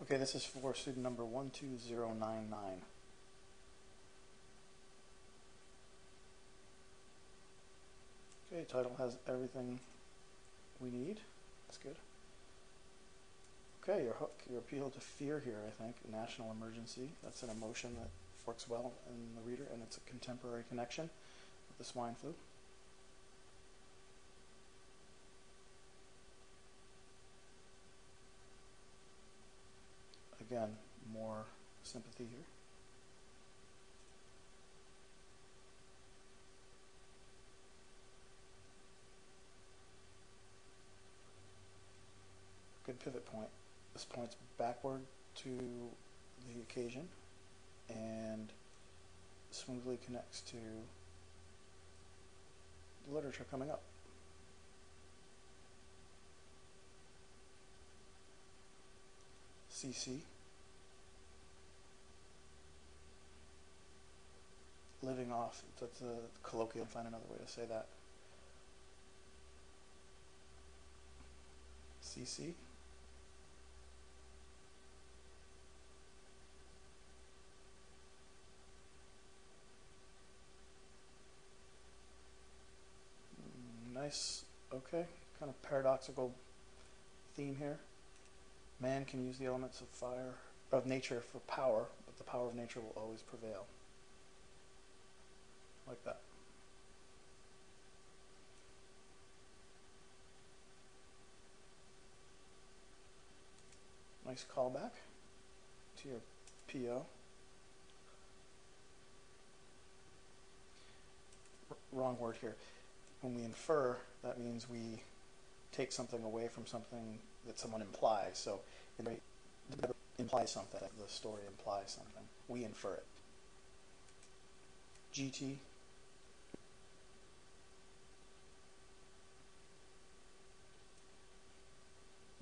Okay, this is for student number 12099. Okay, title has everything we need. That's good. Okay, your hook, your appeal to fear here, I think, national emergency. That's an emotion that works well in the reader, and it's a contemporary connection with the swine flu. Again, more sympathy here. Good pivot point. This points backward to the occasion and smoothly connects to the literature coming up. CC. Living off. That's a colloquial. Find another way to say that. CC. Nice, okay, kind of paradoxical theme here. Man can use the elements of nature for power, but the power of nature will always prevail. Like that. Nice callback to your PO. Wrong word here. When we infer, that means we take something away from something that someone implies. So it implies something. The story implies something. We infer it. GT.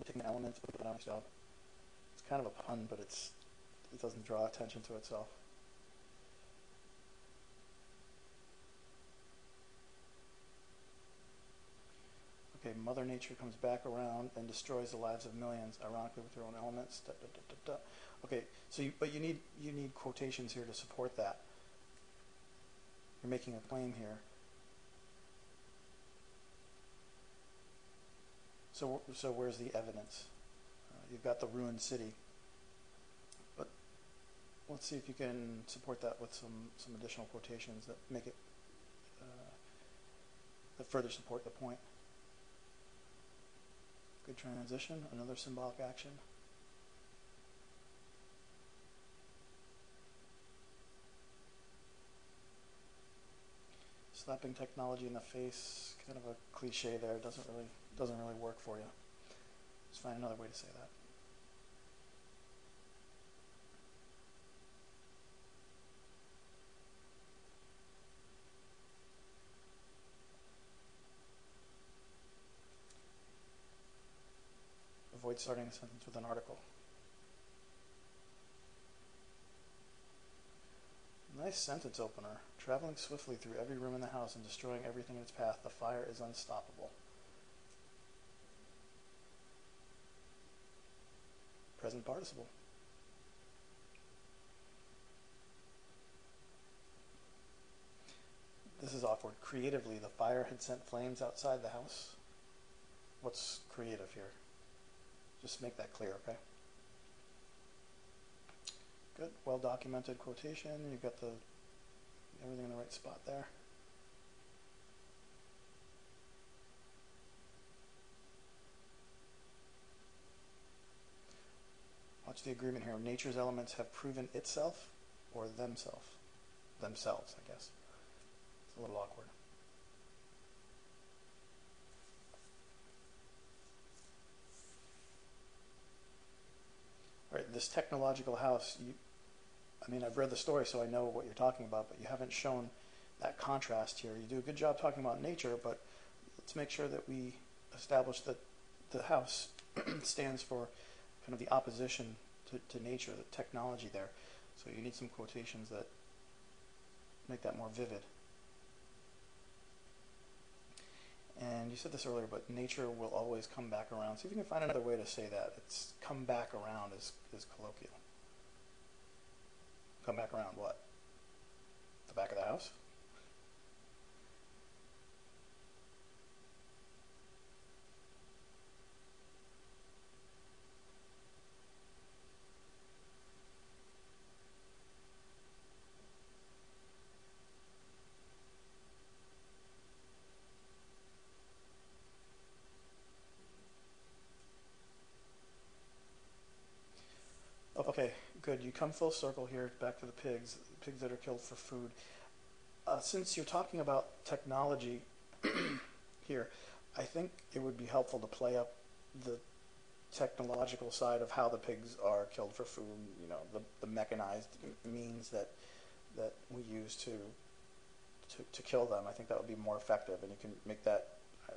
Taking an element, put it on itself. It's kind of a pun, but it doesn't draw attention to itself. Okay, Mother Nature comes back around and destroys the lives of millions, ironically with her own elements. Da, da, da, da, da. Okay, so you need quotations here to support that. You're making a claim here. So where's the evidence? You've got the ruined city, but let's see if you can support that with some additional quotations that make it that further support the point. Good transition, another symbolic action. Slapping technology in the face, kind of a cliche there, doesn't really work for you. Let's find another way to say that. Avoid starting a sentence with an article. Nice sentence opener. Traveling swiftly through every room in the house and destroying everything in its path, the fire is unstoppable. Present participle. This is awkward. Creatively, the fire had sent flames outside the house. What's creative here? Just make that clear, okay? Good, well-documented quotation. You've got everything in the right spot there. Watch the agreement here. Nature's elements have proven itself or themselves. Themselves, I guess. It's a little awkward. All right, this technological house, I've read the story, so I know what you're talking about, but you haven't shown that contrast here. You do a good job talking about nature, but let's make sure that we establish that the house stands for kind of the opposition to nature, the technology there. So you need some quotations that make that more vivid. And you said this earlier, but nature will always come back around. See if you can find another way to say that. It's come back around is colloquial. Come back around what? The back of the house? Okay, good. You come full circle here, back to the pigs that are killed for food. Since you're talking about technology here, I think it would be helpful to play up the technological side of how the pigs are killed for food. You know, the mechanized means that we use to kill them. I think that would be more effective, and you can make that.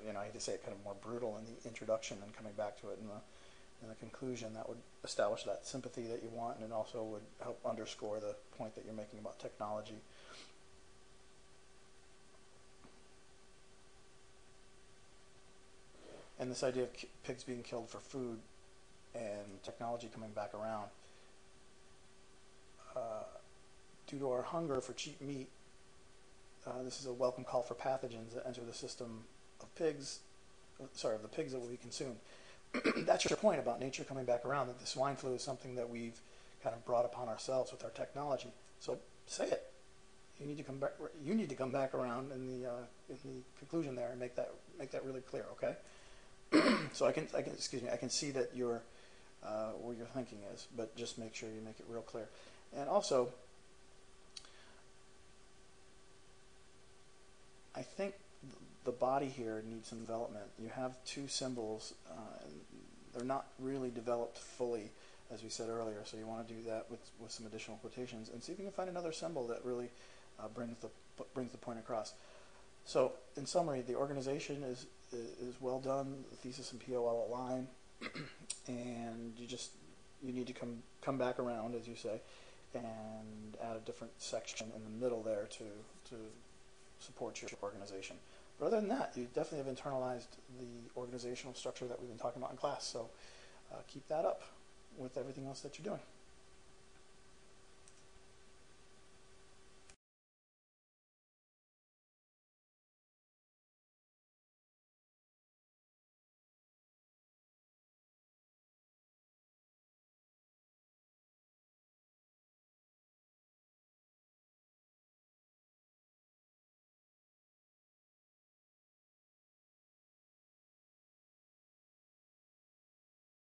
You know, I hate to say it, kind of more brutal in the introduction and coming back to it in the conclusion. That would establish that sympathy that you want, and it also would help underscore the point that you're making about technology. And this idea of pigs being killed for food and technology coming back around. Due to our hunger for cheap meat, this is a welcome call for pathogens that enter the system of pigs, of the pigs that will be consumed. That's your point about nature coming back around, that the swine flu is something that we've kind of brought upon ourselves with our technology. So say it. You need to come back. You need to come back around in the conclusion there and make that really clear. Okay. So I can see that your where your thinking is, but just make sure you make it real clear. And also, I think the body here needs some development. You have two symbols, and they're not really developed fully, as we said earlier, so you want to do that with some additional quotations, and see if you can find another symbol that really brings the point across. So, in summary, the organization is well done. The thesis and POL align, and you need to come back around, as you say, and add a different section in the middle there to support your organization. But other than that, you definitely have internalized the organizational structure that we've been talking about in class. So keep that up with everything else that you're doing.